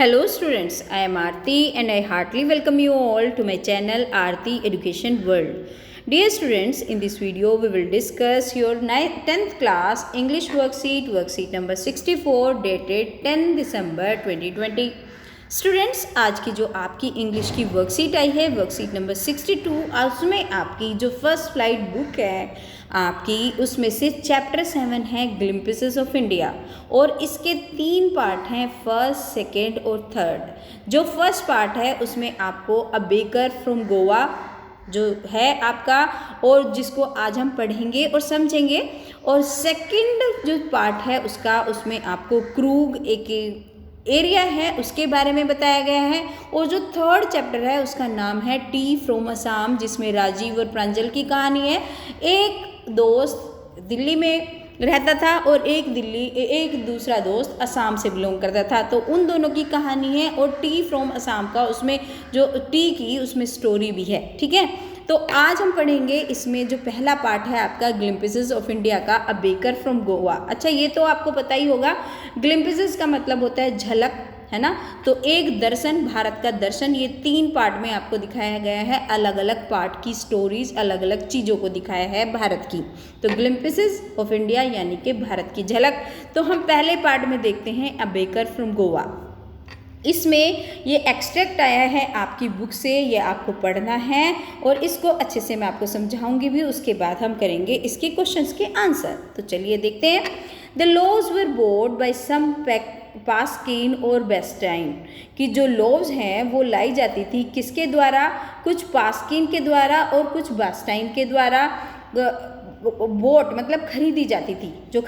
Hello students, I am Aarti and I heartily welcome you all to my channel Aarti Education World. Dear students, in this video we will discuss your 10th class English worksheet number 64 dated 10 December 2020. Students, आज की जो आपकी English की worksheet आई है worksheet number 62, उसमें आपकी जो first flight book है आपकी उसमें से चैप्टर 7 है ग्लिम्पसेस ऑफ इंडिया और इसके 3 पार्ट हैं, फर्स्ट, सेकंड और थर्ड। जो फर्स्ट पार्ट है उसमें आपको अ बेकर फ्रॉम गोवा जो है आपका और जिसको आज हम पढ़ेंगे और समझेंगे, और सेकंड जो पार्ट है उसमें आपको क्रूग एक एरिया है उसके बारे में बताया गया है, और जो थर्ड चैप्टर है उसका नाम है टी फ्रॉम असम जिसमें राजीव और प्रांजल की कहानी है। एक दोस्त दिल्ली में रहता था और एक दूसरा दोस्त असम से बिलोंग करता था, तो उन दोनों की कहानी है। और टी फ्रॉम असम का उसमें जो टी की उसमें स्टोरी भी है। ठीक है, तो आज हम पढ़ेंगे इसमें जो पहला पार्ट है आपका ग्लिम्पसेस ऑफ इंडिया का, अ बेकर फ्रॉम गोवा। अच्छा, ये तो आपको पता ही होगा, ग्लिम्पसेस का मतलब होता है झलक, है ना। तो एक दर्शन, भारत का दर्शन, ये 3 पार्ट में आपको दिखाया गया है, अलग अलग पार्ट की स्टोरीज, अलग अलग चीज़ों को दिखाया है भारत की। तो ग्लिम्पसेस ऑफ इंडिया यानी कि भारत की झलक। तो हम पहले पार्ट में देखते हैं अ बेकर फ्रॉम गोवा। इसमें ये एक्सट्रैक्ट आया है आपकी बुक से, ये आपको पढ़ना है और इसको अच्छे से मैं आपको समझाऊंगी भी, उसके बाद हम करेंगे इसके क्वेश्चंस के आंसर। तो चलिए देखते हैं। The laws were board by some Paskin और बेस्टाइन, कि जो लॉज हैं वो लाई जाती थी किसके द्वारा, कुछ पास्किन के द्वारा और कुछ बेस्टाइन के द्वारा। बोट मतलब खरीदी जाती थी, जो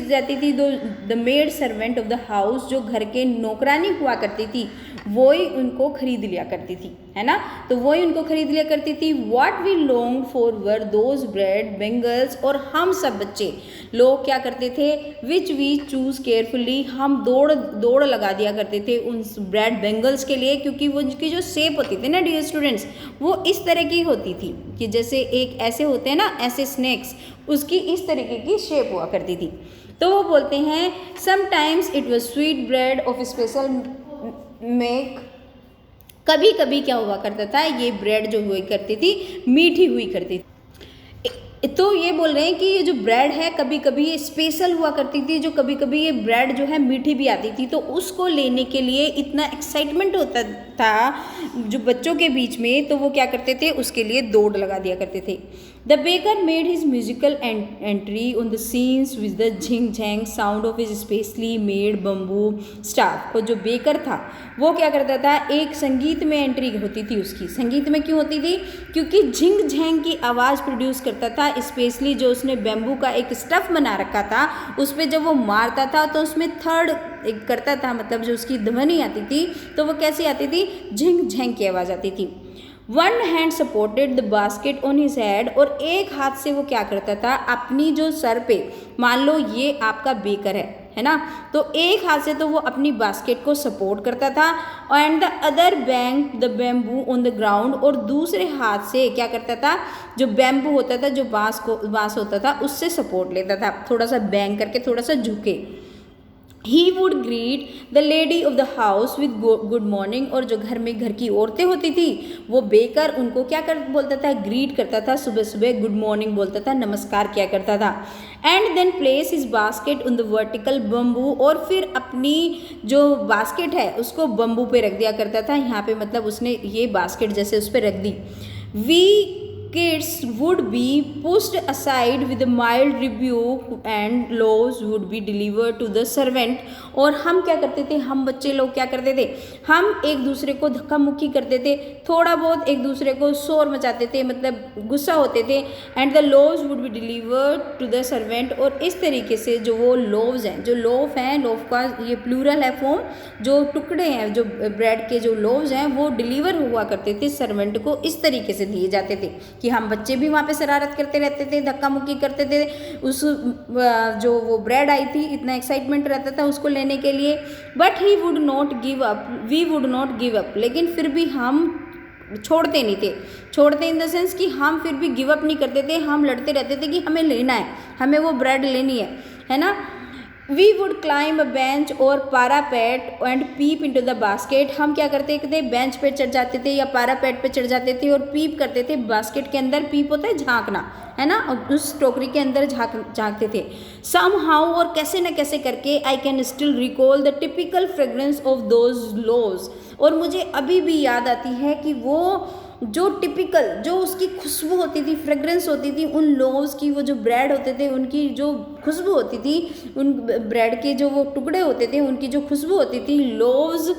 जाती थी the maid servant of the house, जो घर के नौकरानी हुआ करती थी वो ही उनको खरीद लिया करती थी, है ना। तो वही उनको खरीद लिया करती थी। What we long for were those bread bangles, और हम सब बच्चे लोग क्या करते थे, विच वी चूज केयरफुली, हम दौड़ लगा दिया करते थे उन ब्रेड बेंगल्स के लिए, क्योंकि वो उनकी जो शेप होती थी ना डियर स्टूडेंट्स, वो इस तरह की होती थी कि जैसे एक ऐसे होते हैं ना ऐसे स्नैक्स, उसकी इस तरीके की शेप हुआ करती थी। तो वो बोलते हैं sometimes it was sweet bread of special make, कभी कभी क्या हुआ करता था, ये ब्रेड जो हुई करती थी मीठी हुई करती थी। तो ये बोल रहे हैं कि ये जो ब्रेड है कभी कभी ये स्पेशल हुआ करती थी, जो कभी कभी ये ब्रेड जो है मीठी भी आती थी, तो उसको लेने के लिए इतना एक्साइटमेंट होता था जो बच्चों के बीच में, तो वो क्या करते थे, उसके लिए दौड़ लगा दिया करते थे। The baker made his musical entry on the scenes with the jhing jhang sound of his specially made bamboo staff. और जो बेकर था वो क्या करता था, एक संगीत में एंट्री होती थी उसकी। संगीत में क्यों होती थी, क्योंकि झिंग झैंग की आवाज़ प्रोड्यूस करता था, स्पेशली जो उसने बैम्बू का एक स्टफ बना रखा था उस पर जब वो मारता था तो उसमें थर्ड एक करता था, मतलब जो उसकी ध्वनि आती थी तो वो कैसी आती थी, झिंग झैंग की आवाज़ आती थी। One hand supported the basket on his head, और एक हाथ से वो क्या करता था, अपनी जो सर पे, मान लो ये आपका बेकर है ना, तो एक हाथ से तो वो अपनी बास्केट को सपोर्ट करता था, and the other bank the bamboo on the ground, और दूसरे हाथ से क्या करता था, जो बैम्बू होता था, जो बांस होता था उससे सपोर्ट लेता था, थोड़ा सा बैंग करके, थोड़ा सा झुके। He would greet the lady of the house with good morning, और जो घर की औरतें होती थी वो बेकर उनको क्या बोलता था, ग्रीट करता था, सुबह सुबह गुड मॉर्निंग बोलता था, नमस्कार किया करता था। And then place his basket on the vertical bamboo, और फिर अपनी जो बास्केट है उसको बम्बू पे रख दिया करता था। यहाँ पे मतलब उसने ये बास्केट जैसे उस पर रख दी। We kids would be pushed aside with a mild rebuke and laws would be delivered to the servant, और हम क्या करते थे, हम बच्चे लोग क्या करते थे, हम एक दूसरे को धक्का मुक्की करते थे, थोड़ा बहुत एक दूसरे को शोर मचाते थे, मतलब गुस्सा होते थे। And the loaves would be delivered to the servant, और इस तरीके से जो वो लोव्स हैं, जो लोफ हैं, लोफ का ये प्लूरल है फॉर्म, जो टुकड़े हैं जो ब्रेड के जो लोव्स हैं वो डिलीवर हुआ करते थे सर्वेंट को, इस तरीके से दिए जाते थे कि हम बच्चे भी वहाँ पे शरारत करते रहते थे, धक्का मुक्की करते थे, उस जो वो ब्रेड आई थी इतना एक्साइटमेंट रहता था उसको लेने के लिए। But he would not give up, we would not give up, लेकिन फिर भी हम छोड़ते नहीं थे, छोड़ते इन द सेंस कि हम फिर भी गिव अप नहीं करते थे, हम लड़ते रहते थे कि हमें लेना है, हमें वो ब्रेड लेनी है ना। We would climb a bench और parapet and peep into the basket. हम क्या करते थे, बेंच पे चढ़ जाते थे या पारापेट पे चढ़ जाते थे और पीप करते थे बास्केट के अंदर। पीप होता है झांकना, है ना, और उस टोकरी के अंदर झांकते थे। सम हाउ, और कैसे न कैसे करके, I can still recall the typical fragrance of those loaves, और मुझे अभी भी याद आती है कि वो जो टिपिकल, जो उसकी खुशबू होती थी, फ्रेग्रेंस होती थी उन लोव्स की, वो जो ब्रेड होते थे उनकी जो खुशबू होती थी, उन ब्रेड के जो वो टुकड़े होते थे उनकी जो खुशबू होती थी। Loaves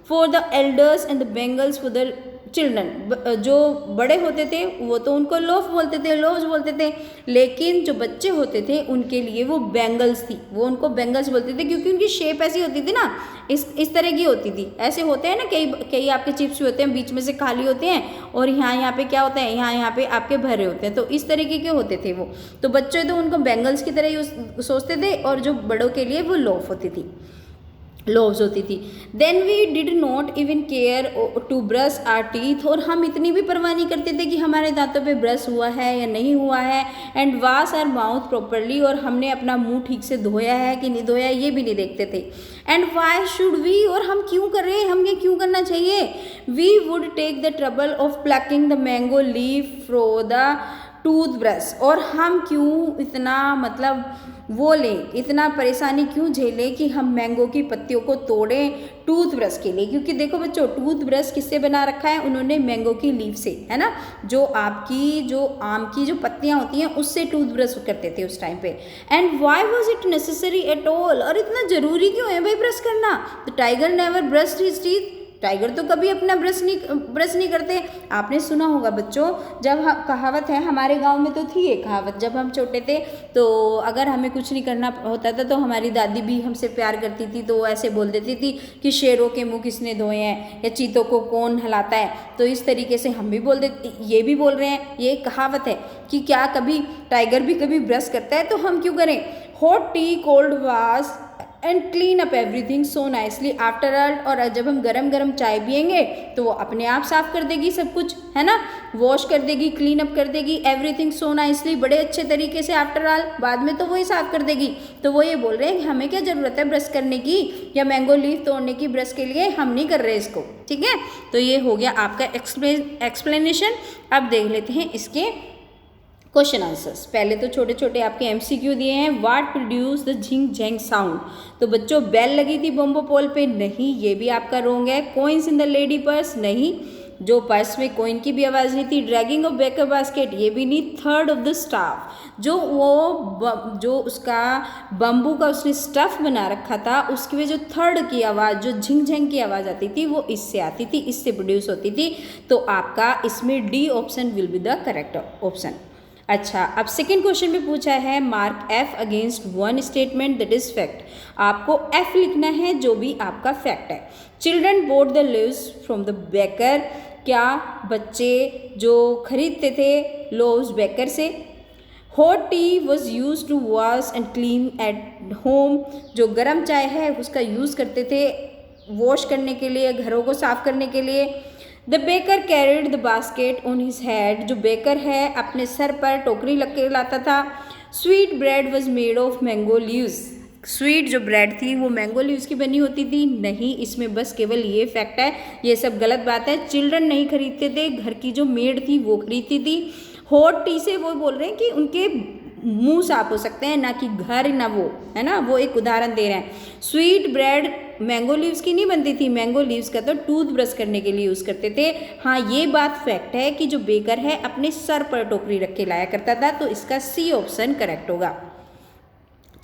for the elders and the bangles for the children. जो बड़े होते थे वो तो उनको लोफ बोलते थे, लोव्स बोलते थे, लेकिन जो बच्चे होते थे उनके लिए वो बेंगल्स थी, वो उनको बेंगल्स बोलते थे, क्योंकि उनकी शेप ऐसी होती थी ना, इस तरह की होती थी। ऐसे होते हैं ना, कई आपके चिप्स भी होते हैं बीच में से खाली होते हैं और यहाँ पे क्या होता है, यहाँ पे आपके भरे होते हैं, तो इस तरीके के होते थे वो। तो बच्चे तो उनको बेंगल्स की तरह ही सोचते थे, और जो बड़ों के लिए वो लोफ होती थी, लोव्स होती थी। Then we did not even care to brush our teeth, और हम इतनी भी परवाह नहीं करते थे कि हमारे दांतों पे ब्रश हुआ है या नहीं हुआ है। And wash are mouth properly, और हमने अपना मुंह ठीक से धोया है कि नहीं धोया ये भी नहीं देखते थे। एंड वाई शुड वी, और हम क्यों कर रहे हैं, हमें क्यों करना चाहिए। We would take the trouble of plucking the mango leaf for the tooth brush, और हम क्यों इतना मतलब वो लें, इतना परेशानी क्यों झेलें कि हम मैंगो की पत्तियों को तोड़ें टूथ ब्रश के लिए। क्योंकि देखो बच्चों, टूथ ब्रश किससे बना रखा है, उन्होंने मैंगो की लीफ से, है ना, जो आपकी जो आम की जो पत्तियां होती हैं उससे टूथ ब्रश करते थे उस टाइम पे। And why was it necessary at all, और इतना जरूरी क्यों है भाई ब्रश करना। The tiger never brushed his teeth, tiger तो कभी अपना ब्रश नहीं करते। आपने सुना होगा बच्चों, जब कहावत है, हमारे गांव में तो थी ये कहावत, जब हम छोटे थे तो अगर हमें कुछ नहीं करना होता था तो हमारी दादी भी हमसे प्यार करती थी, तो वो ऐसे बोल देती थी कि शेरों के मुंह किसने धोए हैं, या चीतों को कौन हिलाता है। तो इस तरीके से हम भी बोल देते, ये भी बोल रहे हैं, ये कहावत है कि क्या कभी टाइगर भी कभी ब्रश करता है, तो हम क्यों करें। Hot T cold wash and clean up everything so nicely after all, और जब हम गरम गरम चाय पियेंगे तो वो अपने आप साफ कर देगी सब कुछ, है ना, वॉश कर देगी, क्लीन अप कर देगी, एवरीथिंग सो नाइसली, बड़े अच्छे तरीके से, आफ्टर ऑल बाद में तो वही साफ कर देगी। तो वो ये बोल रहे हैं कि हमें क्या ज़रूरत है ब्रश करने की या मैंगो लीफ तोड़ने की ब्रश के लिए, हम नहीं कर रहे इसको, ठीक है। तो ये हो गया आपका एक्सप्लेनेशन। अब देख लेते हैं इसके क्वेश्चन आंसर्स। पहले तो छोटे छोटे आपके एमसीक्यू दिए हैं। What produce the jhing jhang sound, तो बच्चों बेल लगी थी बम्बो पोल पे, नहीं, ये भी आपका रोंग है। Coins in the lady purse, नहीं, जो पर्स में कॉइन की भी आवाज़ नहीं थी। ड्रैगिंग ऑफ बेकर बास्केट, ये भी नहीं। थर्ड ऑफ द स्टाफ, जो उसका बम्बू का उसने स्टफ बना रखा था, उसकी में जो थर्ड की आवाज़, जो झिंग झैंग की आवाज़ आती थी, वो इससे आती थी, इससे प्रोड्यूस होती थी। तो आपका इसमें D option will be the correct option. अच्छा, अब सेकेंड क्वेश्चन में पूछा है mark F against one statement that is fact. आपको एफ लिखना है जो भी आपका फैक्ट है। Children bought the loaves from the baker, क्या बच्चे जो खरीदते थे लोव्स बेकर से। Hot tea was use to wash and clean at home, जो गर्म चाय है उसका यूज़ करते थे वॉश करने के लिए, घरों को साफ करने के लिए। The baker carried the basket on his head, जो बेकर है अपने सर पर टोकरी लग के लाता था। Sweet bread was made of mango leaves, sweet जो ब्रेड थी वो मैंगो लीव्स की बनी होती थी, नहीं, इसमें बस केवल ये फैक्ट है, ये सब गलत बात है। चिल्ड्रन नहीं खरीदते थे, घर की जो मेड थी वो खरीदती थी। हॉट टी से वो बोल रहे हैं कि उनके मुंह साफ हो सकते हैं, ना कि घर, ना वो, है ना, वो एक उदाहरण दे रहे हैं। स्वीट ब्रेड मैंगो लीव्स की नहीं बनती थी, मैंगो लीव्स का तो टूथ ब्रश करने के लिए यूज़ करते थे। हाँ, ये बात फैक्ट है कि जो बेकर है अपने सर पर टोकरी रख के लाया करता था, तो इसका सी ऑप्शन करेक्ट होगा।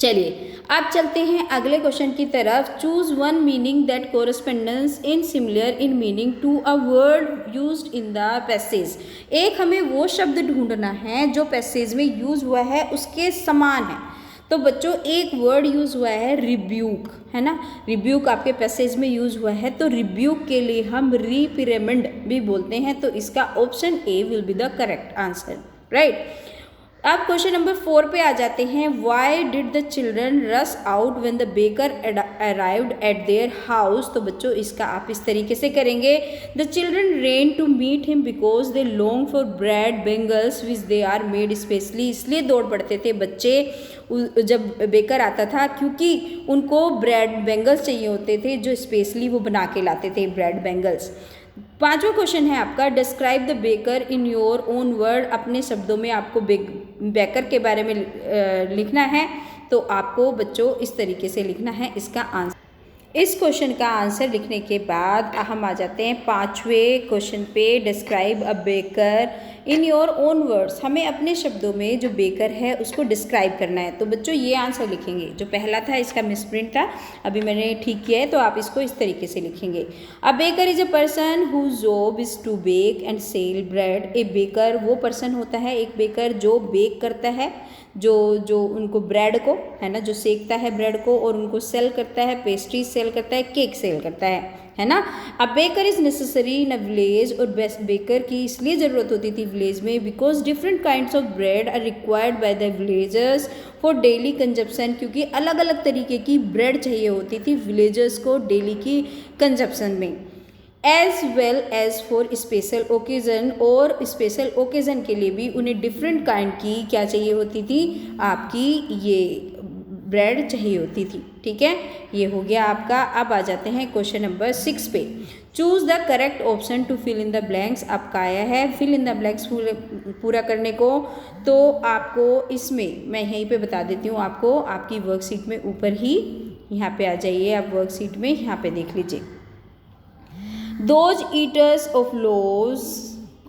चलिए अब चलते हैं अगले क्वेश्चन की तरफ। Choose one meaning that correspondence in similar in meaning to a word used in the passage. एक हमें वो शब्द ढूंढना है जो पैसेज में यूज हुआ है उसके समान है। तो बच्चों एक वर्ड यूज हुआ है रिब्यूक, है ना, रिब्यूक आपके पैसेज में यूज हुआ है, तो रिब्यूक के लिए हम रिप्रिमेंड भी बोलते हैं, तो इसका option A will be the correct answer, right. अब क्वेश्चन नंबर 4 पे आ जाते हैं। Why did the children rush out when the baker arrived at their house. तो बच्चों इसका आप इस तरीके से करेंगे। The children ran to meet him because they long for bread bangles which they are made specially. इसलिए दौड़ पड़ते थे बच्चे जब बेकर आता था, क्योंकि उनको ब्रेड बेंगल्स चाहिए होते थे जो स्पेशली वो बना के लाते थे ब्रेड बेंगल्स। 5वां क्वेश्चन है आपका, describe the baker in your own word. अपने शब्दों में आपको बेकर के बारे में लिखना है। तो आपको बच्चों इस तरीके से लिखना है इसका आंसर। इस क्वेश्चन का आंसर लिखने के बाद हम आ जाते हैं 5वें क्वेश्चन पे, describe a baker in your own words. हमें अपने शब्दों में जो बेकर है उसको डिस्क्राइब करना है। तो बच्चों ये आंसर लिखेंगे। जो पहला था इसका मिसप्रिंट था, अभी मैंने ठीक किया है, तो आप इसको इस तरीके से लिखेंगे। A baker is a person whose job is to bake and sell bread. A baker वो पर्सन होता है, एक बेकर जो बेक करता है, जो उनको ब्रेड को है ना, जो सेकता है ब्रेड को, और उनको सेल करता है, पेस्ट्री सेल करता है, केक सेल करता है ना। अब baker is necessary in a village. और बेकर की इसलिए ज़रूरत होती थी विलेज में, because different kinds of bread are required by the villagers for daily consumption. क्योंकि अलग अलग तरीके की ब्रेड चाहिए होती थी विलेजर्स को डेली की कंजप्शन में। As well as for special occasion, और स्पेशल ओकेज़न के लिए भी उन्हें डिफरेंट काइंड की क्या चाहिए होती थी, आपकी ये ब्रेड चाहिए होती थी। ठीक है, ये हो गया आपका। अब आ जाते हैं क्वेश्चन नंबर 6 पे। Choose the correct option to fill in the blanks. आपका आया है फिल इन द ब्लैंक्स पूरा करने को। तो आपको इसमें मैं यहीं पे बता देती हूँ आपको, आपकी वर्कशीट में ऊपर ही यहाँ पे आ जाइए आप वर्कशीट में, यहाँ पे देख लीजिए। दोज ईटर्स ऑफ लोव्स,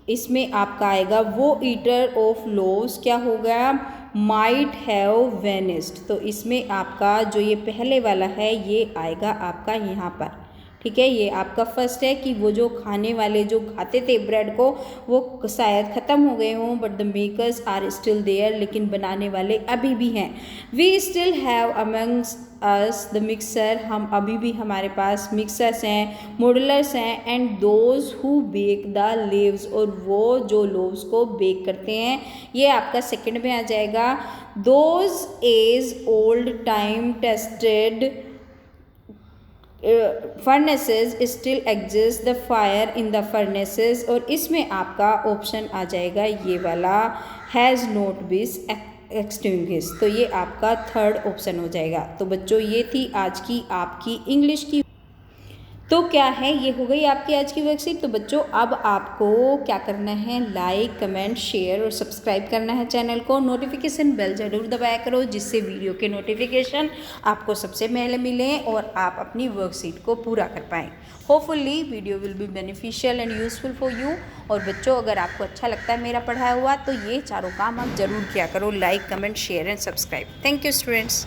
इसमें आपका आएगा वो ईटर ऑफ लोव्स क्या हो गया, माइट हैव वेनिस्ड। तो इसमें आपका जो ये पहले वाला है ये आएगा आपका यहाँ पर। ठीक है, ये आपका फर्स्ट है कि वो जो खाने वाले जो खाते थे ब्रेड को वो शायद ख़त्म हो गए हों, but the makers are still there. लेकिन बनाने वाले अभी भी हैं। We still have amongst us the mixer, हम अभी भी हमारे पास मिक्सर्स हैं, मॉडलर्स हैं, and those who bake the loaves, और वो जो लोव्स को बेक करते हैं। ये आपका सेकंड में आ जाएगा। Those as old time tested furnaces still exist the fire in the furnaces, और इसमें आपका ऑप्शन आ जाएगा ये वाला, हैज़ नॉट बीन एक्सटिंग्विश्ड। तो ये आपका थर्ड ऑप्शन हो जाएगा। तो बच्चों ये थी आज की आपकी इंग्लिश की। तो क्या है, ये हो गई आपकी आज की वर्कशीट। तो बच्चों अब आपको क्या करना है, लाइक कमेंट शेयर और सब्सक्राइब करना है चैनल को। नोटिफिकेशन बेल जरूर दबाया करो जिससे वीडियो के नोटिफिकेशन आपको सबसे पहले मिलें और आप अपनी वर्कशीट को पूरा कर पाएँ। Hopefully video will be beneficial and useful for you. और बच्चों अगर आपको अच्छा लगता है मेरा पढ़ाया हुआ तो ये चारों काम आप ज़रूर किया करो, like comment share and subscribe. Thank you students.